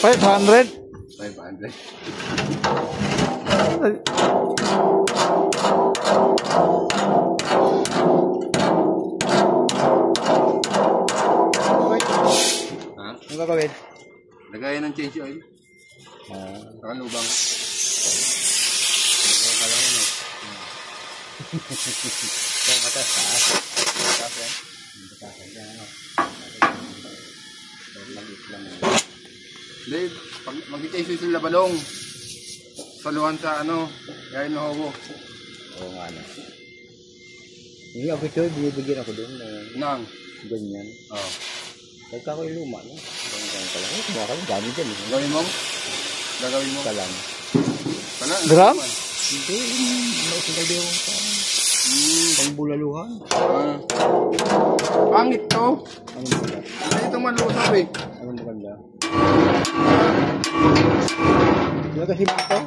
500? 500. Ha? Ano gagawin? Lagayan ng change oil. Saka lubang. Lagayan ka lang yun. So, matas taas. Matas eh. Matas yan, ano? Maliit lang. Hindi, mag-change oil sila balong. Saluhan sa ano, yain na hobo. Oo nga na. Yung ako binibigyan ako doon. Nang? Ganyan. Oo. Kahit ako yung luma, no? Ganyan ka lang. Baka kami dami dyan. Gawin mo? Gagawin mo? Ka lang. Gram? Hindi. Nausintabi ako sa pangbulaluhan. Pangit to. Ano maganda? Hindi ito malusap eh. Ano maganda? Wala kasi ito.